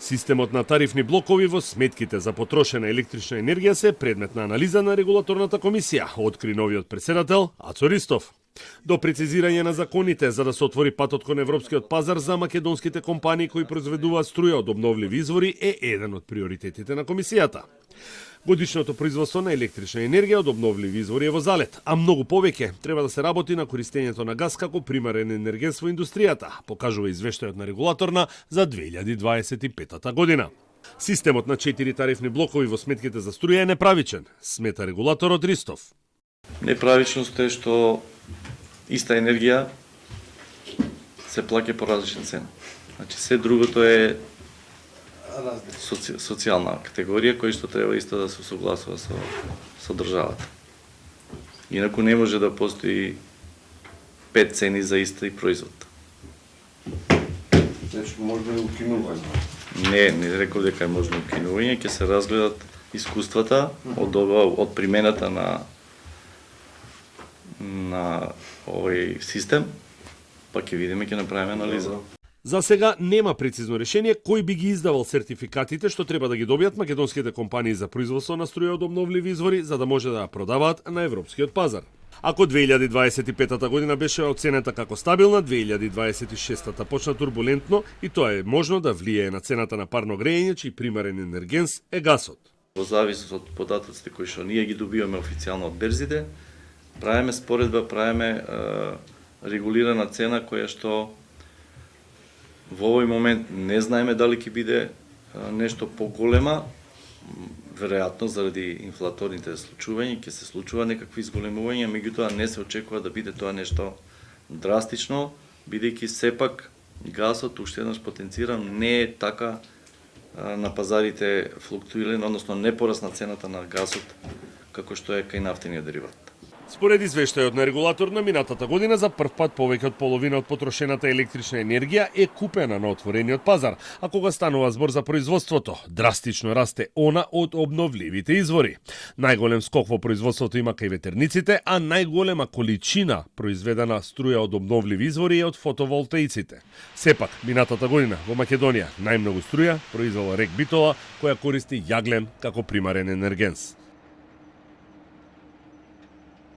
Системот на тарифни блокови во сметките за потрошена електрична енергија се предмет на анализа на регулаторната комисија, откри новиот председател Ацо Ристов. До прецизирање на законите за да се отвори патот кон европскиот пазар за македонските компании кои произведуваат струја од обновливи извори е еден од приоритетите на комисијата. Годишното производство на електрична енергија од обновливи извори е во залет, а многу повеќе треба да се работи на користењето на газ како примарен енергент во индустријата, покажува извештајот на регулаторна за 2025 година. Системот на 4 тарифни блокови во сметките за струја е неправичен, смета регулаторот Ристов. Неправичност е што иста енергија се плаќа по различна цена. Значи се другото е социјална категорија која што треба исто да се согласува со државата. Инаку не може да постои 5 цени за иста и производ. Значи може да е укинување. Не рекол дека е можно укинување, ќе се разгледат искуствата од примената на овој систем, па ќе видиме, ќе направиме анализа. За сега нема прецизно решение кој би ги издавал сертификатите што треба да ги добијат македонските компании за производство на струја од обновливи извори за да може да ја продаваат на европскиот пазар. Ако 2025 година беше оценета како стабилна, 2026 почна турбулентно и тоа е можно да влијае на цената на парно грејење, чиј примарен енергенс е гасот. Во зависност од податоците кои што ние ги добиваме официјално од берзите, правиме споредба, правиме регулирана цена која што во овој момент не знаеме дали ќе биде нешто поголема, веројатно заради инфлаторните случувања ќе се случува некакви изголемувања, меѓутоа не се очекува да биде тоа нешто драстично, бидејќи сепак гасот уште еднаш потенцирам не е така на пазарите флуктуиран, односно не порасна цената на гасот како што е кај нафтениот дериват. Според извештајот на регулатор на минатата година за прв пат повеќе од половина од потрошената електрична енергија е купена на отворениот пазар, а кога станува збор за производството, драстично расте она од обновливите извори. Најголем скок во производството има кај ветерниците, а најголема количина произведена струја од обновливи извори е од фотоволтаиците. Сепак, минатата година во Македонија најмногу струја произвела РЕК Битола, која користи јаглен како примарен енергенс.